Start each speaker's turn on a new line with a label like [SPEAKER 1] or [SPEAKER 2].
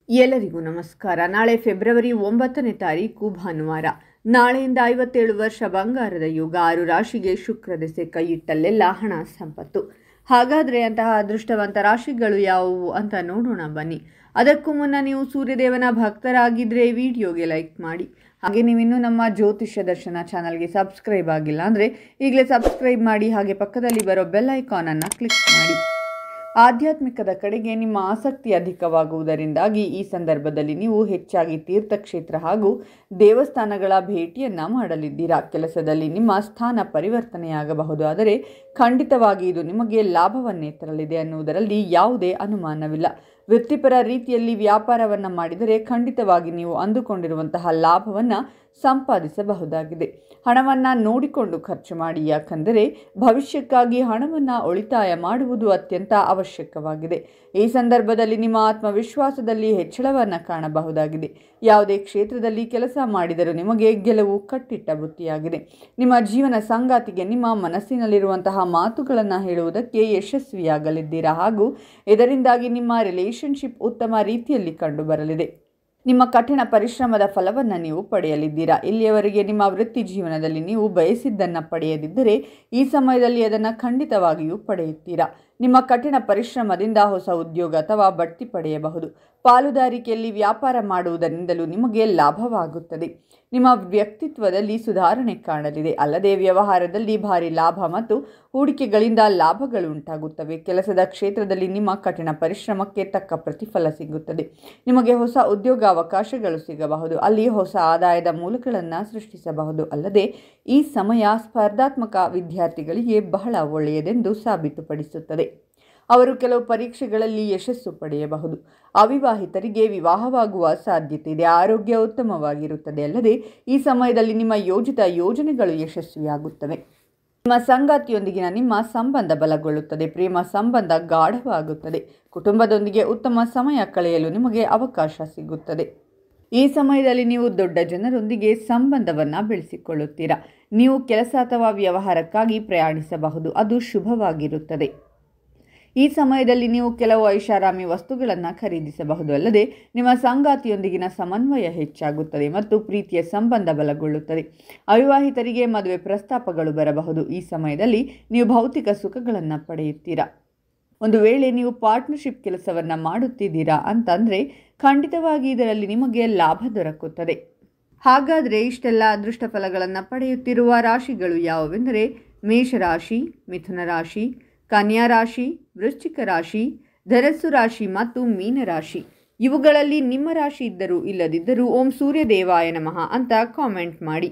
[SPEAKER 1] ಎಲ್ಲರಿಗೂ ನಮಸ್ಕಾರ. ನಾಳೆ ಫೆಬ್ರವರಿ 9ನೇ ತಾರೀಕು ಭಾನುವಾರ. ನಾಳೆಯಿಂದ 57 ವರ್ಷ ಬಂಗಾರದ ಯುಗ. 6 ರಾಶಿಗೆ ಶುಕ್ರ ದೆಸೆ ಕೈಯಿಟ್ಟಲ್ಲೆಲ್ಲ ಹಣ ಸಂಪತ್ತು. ಹಾಗಾದರೆ ಅಂತಹ ಅದೃಷ್ಟವಂತ ರಾಶಿಗಳು ಯಾವುವು ಅಂತ ನೋಡೋಣ ಬನ್ನಿ. ಅದಕ್ಕೂ ಮುನ್ನ ನೀವು ಸೂರ್ಯದೇವನ ಭಕ್ತರಾಗಿದ್ದರೆ ವಿಡಿಯೋಗೆ ಲೈಕ್ ಮಾಡಿ. ಹಾಗೆ ನೀವಿನ್ನೂ ನಮ್ಮ ಜ್ಯೋತಿಷ್ಯ ದರ್ಶನ ಚಾನಲ್ಗೆ ಸಬ್ಸ್ಕ್ರೈಬ್ ಆಗಿಲ್ಲ ಅಂದರೆ ಈಗಲೇ ಸಬ್ಸ್ಕ್ರೈಬ್ ಮಾಡಿ. ಹಾಗೆ ಪಕ್ಕದಲ್ಲಿ ಬರೋ ಬೆಲ್ ಐಕಾನನ್ನು ಕ್ಲಿಕ್ ಮಾಡಿ. ಆಧ್ಯಾತ್ಮಿಕದ ಕಡೆಗೆ ನಿಮ್ಮ ಆಸಕ್ತಿ ಅಧಿಕವಾಗುವುದರಿಂದಾಗಿ ಈ ಸಂದರ್ಭದಲ್ಲಿ ನೀವು ಹೆಚ್ಚಾಗಿ ತೀರ್ಥಕ್ಷೇತ್ರ ಹಾಗೂ ದೇವಸ್ಥಾನಗಳ ಭೇಟಿಯನ್ನು ಮಾಡಲಿದ್ದೀರಾ. ಕೆಲಸದಲ್ಲಿ ನಿಮ್ಮ ಸ್ಥಾನ ಪರಿವರ್ತನೆಯಾಗಬಹುದು, ಆದರೆ ಖಂಡಿತವಾಗಿ ಇದು ನಿಮಗೆ ಲಾಭವನ್ನೇ ತರಲಿದೆ ಅನ್ನುವುದರಲ್ಲಿ ಯಾವುದೇ ಅನುಮಾನವಿಲ್ಲ. ವೃತ್ತಿಪರ ರೀತಿಯಲ್ಲಿ ವ್ಯಾಪಾರವನ್ನು ಮಾಡಿದರೆ ಖಂಡಿತವಾಗಿ ನೀವು ಅಂದುಕೊಂಡಿರುವಂತಹ ಲಾಭವನ್ನು ಸಂಪಾದಿಸಬಹುದಾಗಿದೆ. ಹಣವನ್ನು ನೋಡಿಕೊಂಡು ಖರ್ಚು ಮಾಡಿ, ಯಾಕಂದರೆ ಭವಿಷ್ಯಕ್ಕಾಗಿ ಹಣವನ್ನು ಉಳಿತಾಯ ಮಾಡುವುದು ಅತ್ಯಂತ ಅವಶ್ಯಕವಾಗಿದೆ. ಈ ಸಂದರ್ಭದಲ್ಲಿ ನಿಮ್ಮ ಆತ್ಮವಿಶ್ವಾಸದಲ್ಲಿ ಹೆಚ್ಚಳವನ್ನು ಕಾಣಬಹುದಾಗಿದೆ. ಯಾವುದೇ ಕ್ಷೇತ್ರದಲ್ಲಿ ಕೆಲಸ ಮಾಡಿದರೂ ನಿಮಗೆ ಗೆಲುವು ಕಟ್ಟಿಟ್ಟ ಬುತ್ತಿಯಾಗಿದೆ. ನಿಮ್ಮ ಜೀವನ ಸಂಗಾತಿಗೆ ನಿಮ್ಮ ಮನಸ್ಸಿನಲ್ಲಿರುವಂತಹ ಮಾತುಗಳನ್ನು ಹೇಳುವುದಕ್ಕೆ ಯಶಸ್ವಿಯಾಗಲಿದ್ದೀರಾ ಹಾಗೂ ಇದರಿಂದಾಗಿ ನಿಮ್ಮ ರಿಲೇಶನ್ಶಿಪ್ ಉತ್ತಮ ರೀತಿಯಲ್ಲಿ ಕಂಡುಬರಲಿದೆ. ನಿಮ್ಮ ಕಠಿಣ ಪರಿಶ್ರಮದ ಫಲವನ್ನು ನೀವು ಪಡೆಯಲಿದ್ದೀರಾ. ಇಲ್ಲಿಯವರೆಗೆ ನಿಮ್ಮ ವೃತ್ತಿ ಜೀವನದಲ್ಲಿ ನೀವು ಬಯಸಿದ್ದನ್ನು ಪಡೆಯದಿದ್ದರೆ ಈ ಸಮಯದಲ್ಲಿ ಅದನ್ನು ಖಂಡಿತವಾಗಿಯೂ ಪಡೆಯುತ್ತೀರಾ. ನಿಮ್ಮ ಕಠಿಣ ಪರಿಶ್ರಮದಿಂದ ಹೊಸ ಉದ್ಯೋಗ ಅಥವಾ ಬಡ್ತಿ ಪಡೆಯಬಹುದು. ಪಾಲುದಾರಿಕೆಯಲ್ಲಿ ವ್ಯಾಪಾರ ಮಾಡುವುದರಿಂದಲೂ ನಿಮಗೆ ಲಾಭವಾಗುತ್ತದೆ. ನಿಮ್ಮ ವ್ಯಕ್ತಿತ್ವದಲ್ಲಿ ಸುಧಾರಣೆ ಕಾಣಲಿದೆ. ಅಲ್ಲದೆ ವ್ಯವಹಾರದಲ್ಲಿ ಭಾರಿ ಲಾಭ ಮತ್ತು ಹೂಡಿಕೆಗಳಿಂದ ಲಾಭಗಳು ಉಂಟಾಗುತ್ತವೆ. ಕೆಲಸದ ಕ್ಷೇತ್ರದಲ್ಲಿ ನಿಮ್ಮ ಕಠಿಣ ಪರಿಶ್ರಮಕ್ಕೆ ತಕ್ಕ ಪ್ರತಿಫಲ ಸಿಗುತ್ತದೆ. ನಿಮಗೆ ಹೊಸ ಉದ್ಯೋಗಾವಕಾಶಗಳು ಸಿಗಬಹುದು. ಅಲ್ಲಿ ಹೊಸ ಆದಾಯದ ಮೂಲಗಳನ್ನು ಸೃಷ್ಟಿಸಬಹುದು. ಅಲ್ಲದೆ ಈ ಸಮಯ ಸ್ಪರ್ಧಾತ್ಮಕ ವಿದ್ಯಾರ್ಥಿಗಳಿಗೆ ಬಹಳ ಒಳ್ಳೆಯದೆಂದು ಸಾಬೀತುಪಡಿಸುತ್ತದೆ. ಅವರು ಕೆಲವು ಪರೀಕ್ಷೆಗಳಲ್ಲಿ ಯಶಸ್ಸು ಪಡೆಯಬಹುದು. ಅವಿವಾಹಿತರಿಗೆ ವಿವಾಹವಾಗುವ ಸಾಧ್ಯತೆ ಇದೆ. ಆರೋಗ್ಯ ಉತ್ತಮವಾಗಿರುತ್ತದೆ. ಅಲ್ಲದೆ ಈ ಸಮಯದಲ್ಲಿ ನಿಮ್ಮ ಯೋಜಿತ ಯೋಜನೆಗಳು ಯಶಸ್ವಿಯಾಗುತ್ತವೆ. ನಿಮ್ಮ ಸಂಗಾತಿಯೊಂದಿಗಿನ ನಿಮ್ಮ ಸಂಬಂಧ ಬಲಗೊಳ್ಳುತ್ತದೆ. ಪ್ರೇಮ ಸಂಬಂಧ ಗಾಢವಾಗುತ್ತದೆ. ಕುಟುಂಬದೊಂದಿಗೆ ಉತ್ತಮ ಸಮಯ ಕಳೆಯಲು ನಿಮಗೆ ಅವಕಾಶ ಸಿಗುತ್ತದೆ. ಈ ಸಮಯದಲ್ಲಿ ನೀವು ದೊಡ್ಡ ಜನರೊಂದಿಗೆ ಸಂಬಂಧವನ್ನು ಬೆಳೆಸಿಕೊಳ್ಳುತ್ತೀರಾ. ನೀವು ಕೆಲಸ ಅಥವಾ ವ್ಯವಹಾರಕ್ಕಾಗಿ ಪ್ರಯಾಣಿಸಬಹುದು. ಅದು ಶುಭವಾಗಿರುತ್ತದೆ. ಈ ಸಮಯದಲ್ಲಿ ನೀವು ಕೆಲವು ಐಷಾರಾಮಿ ವಸ್ತುಗಳನ್ನು ಖರೀದಿಸಬಹುದು. ಅಲ್ಲದೆ ನಿಮ್ಮ ಸಂಗಾತಿಯೊಂದಿಗಿನ ಸಮನ್ವಯ ಹೆಚ್ಚಾಗುತ್ತದೆ ಮತ್ತು ಪ್ರೀತಿಯ ಸಂಬಂಧ ಬಲಗೊಳ್ಳುತ್ತದೆ. ಅವಿವಾಹಿತರಿಗೆ ಮದುವೆ ಪ್ರಸ್ತಾಪಗಳು ಬರಬಹುದು. ಈ ಸಮಯದಲ್ಲಿ ನೀವು ಭೌತಿಕ ಸುಖಗಳನ್ನು ಪಡೆಯುತ್ತೀರಾ. ಒಂದು ವೇಳೆ ನೀವು ಪಾರ್ಟ್ನರ್ಶಿಪ್ ಕೆಲಸವನ್ನು ಮಾಡುತ್ತಿದ್ದೀರಾ ಅಂತಂದರೆ ಖಂಡಿತವಾಗಿ ಇದರಲ್ಲಿ ನಿಮಗೆ ಲಾಭ ದೊರಕುತ್ತದೆ. ಹಾಗಾದರೆ ಇಷ್ಟೆಲ್ಲ ಅದೃಷ್ಟ ಫಲಗಳನ್ನು ಪಡೆಯುತ್ತಿರುವ ರಾಶಿಗಳು ಯಾವುವೆಂದರೆ ಮೇಷರಾಶಿ, ಮಿಥುನ ರಾಶಿ, ಕನ್ಯಾ ರಾಶಿ, ವೃಶ್ಚಿಕ ರಾಶಿ, ಧನಸ್ಸು ರಾಶಿ ಮತ್ತು ಮೀನರಾಶಿ. ಇವುಗಳಲ್ಲಿ ನಿಮ್ಮ ರಾಶಿ ಇದ್ದರೂ ಇಲ್ಲದಿದ್ದರೂ ಓಂ ಸೂರ್ಯದೇವಾಯ ನಮಃ ಅಂತ ಕಾಮೆಂಟ್ ಮಾಡಿ.